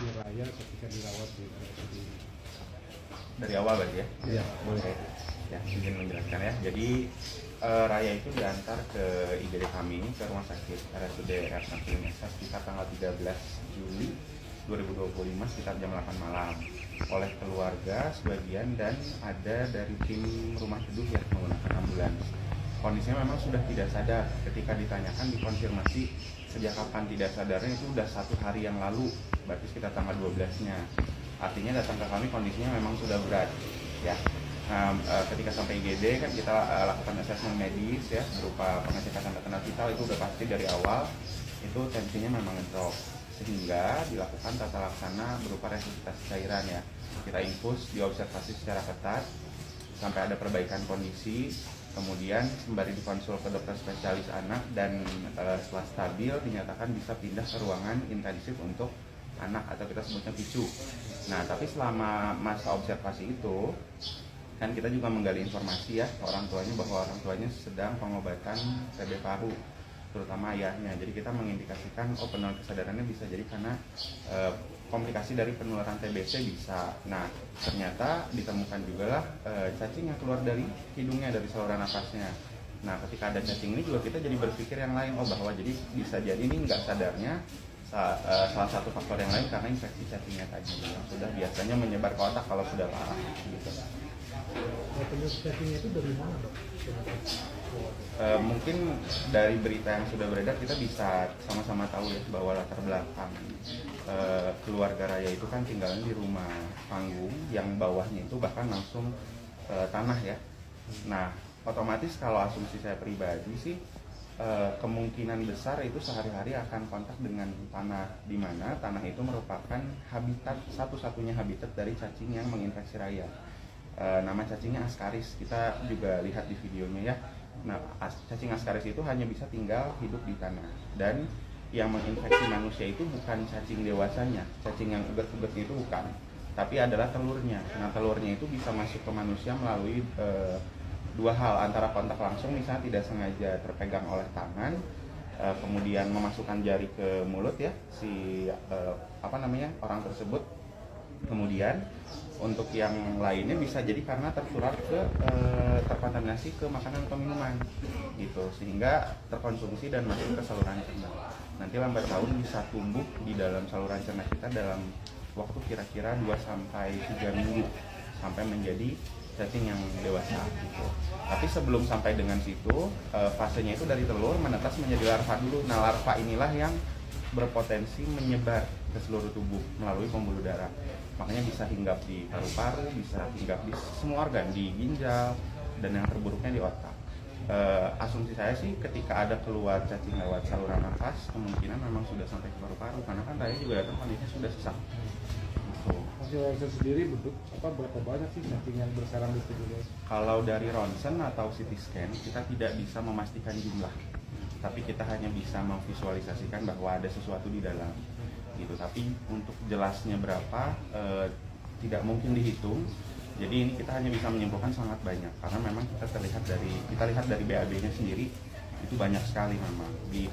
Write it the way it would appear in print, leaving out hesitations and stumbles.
kondisi Raya ketika dirawat di RSUD ini? Dari awal berarti ya? Iya. Boleh. Ya, izin menjelaskan ya. Jadi Raya itu diantar ke IGD kami, ke rumah sakit RSUD R. Samsudin SH sekitar tanggal 13 Juli 2025 sekitar jam 8 malam oleh keluarga sebagian dan ada dari tim rumah teduh yang menggunakan ambulans. Kondisinya memang sudah tidak sadar. Ketika ditanyakan dikonfirmasi sejak kapan tidak sadarnya itu sudah 1 hari yang lalu, berarti sekitar tanggal 12-nya. Artinya datang ke kami kondisinya memang sudah berat ya. Ketika sampai IGD kan kita lakukan asesmen medis ya berupa pengecekan tanda-tanda vital, itu udah pasti dari awal itu tensinya memang ngedrop, sehingga dilakukan tata laksana berupa resusitasi cairan ya. Kita infus, diobservasi secara ketat sampai ada perbaikan kondisi, kemudian sembari dikonsul ke dokter spesialis anak dan setelah stabil dinyatakan bisa pindah ke ruangan intensif untuk anak atau kita sebutnya PICU. Nah, tapi selama masa observasi itu kan kita juga menggali informasi ya ke orang tuanya bahwa orang tuanya sedang pengobatan TB paru, terutama ayahnya. Jadi kita mengindikasikan penurunan kesadarannya bisa jadi karena komplikasi dari penularan TBC bisa. Nah, ternyata ditemukan juga lah cacing yang keluar dari hidungnya, dari saluran nafasnya. Nah, ketika ada cacing ini juga kita jadi berpikir yang lain, bahwa jadi bisa jadi ini nggak sadarnya salah satu faktor yang lain karena infeksi cacingnya tadi yang sudah biasanya menyebar ke otak kalau sudah parah gitu. Nah, penyebab cacingnya itu dari mana, Dok? Mungkin dari berita yang sudah beredar kita bisa sama-sama tahu ya bahwa latar belakang keluarga Raya itu kan tinggalnya di rumah panggung yang bawahnya itu bahkan langsung tanah ya. Nah, otomatis kalau asumsi saya pribadi sih kemungkinan besar itu sehari-hari akan kontak dengan tanah, di mana tanah itu merupakan habitat, satu-satunya habitat dari cacing yang menginfeksi Raya. Nama cacingnya Ascaris, kita juga lihat di videonya ya. Nah, cacing Ascaris itu hanya bisa tinggal hidup di tanah, dan yang menginfeksi manusia itu bukan cacing dewasanya, cacing yang uget-ugetnya itu bukan, tapi adalah telurnya. Nah, telurnya itu bisa masuk ke manusia melalui dua hal, antara kontak langsung misalnya tidak sengaja terpegang oleh tangan, kemudian memasukkan jari ke mulut ya si orang tersebut. Kemudian untuk yang lainnya bisa jadi karena tertular terkontaminasi ke makanan atau minuman gitu, sehingga terkonsumsi dan masuk ke saluran cerna. Nanti lambat laun bisa tumbuh di dalam saluran cerna kita dalam waktu kira-kira 2-3 minggu sampai menjadi cacing yang dewasa gitu. Tapi sebelum sampai dengan situ, fasenya itu dari telur menetas menjadi larva dulu. Nah, larva inilah yang berpotensi menyebar ke seluruh tubuh melalui pembuluh darah. Makanya bisa hinggap di paru-paru, bisa hinggap di semua organ, di ginjal, dan yang terburuknya di otak. Asumsi saya sih ketika ada keluar cacing lewat saluran nafas, kemungkinan memang sudah sampai ke paru-paru, karena kan Raya juga datang kondisinya sudah sesak. Hasil ronsen sendiri berapa banyak sih cacing yang bersarang di tubuh? Kalau dari ronsen atau CT scan kita tidak bisa memastikan jumlah, tapi kita hanya bisa memvisualisasikan bahwa ada sesuatu di dalam gitu. Tapi untuk jelasnya berapa tidak mungkin dihitung. Jadi ini kita hanya bisa menyimpulkan sangat banyak karena memang kita lihat dari BAB-nya sendiri itu banyak sekali memang di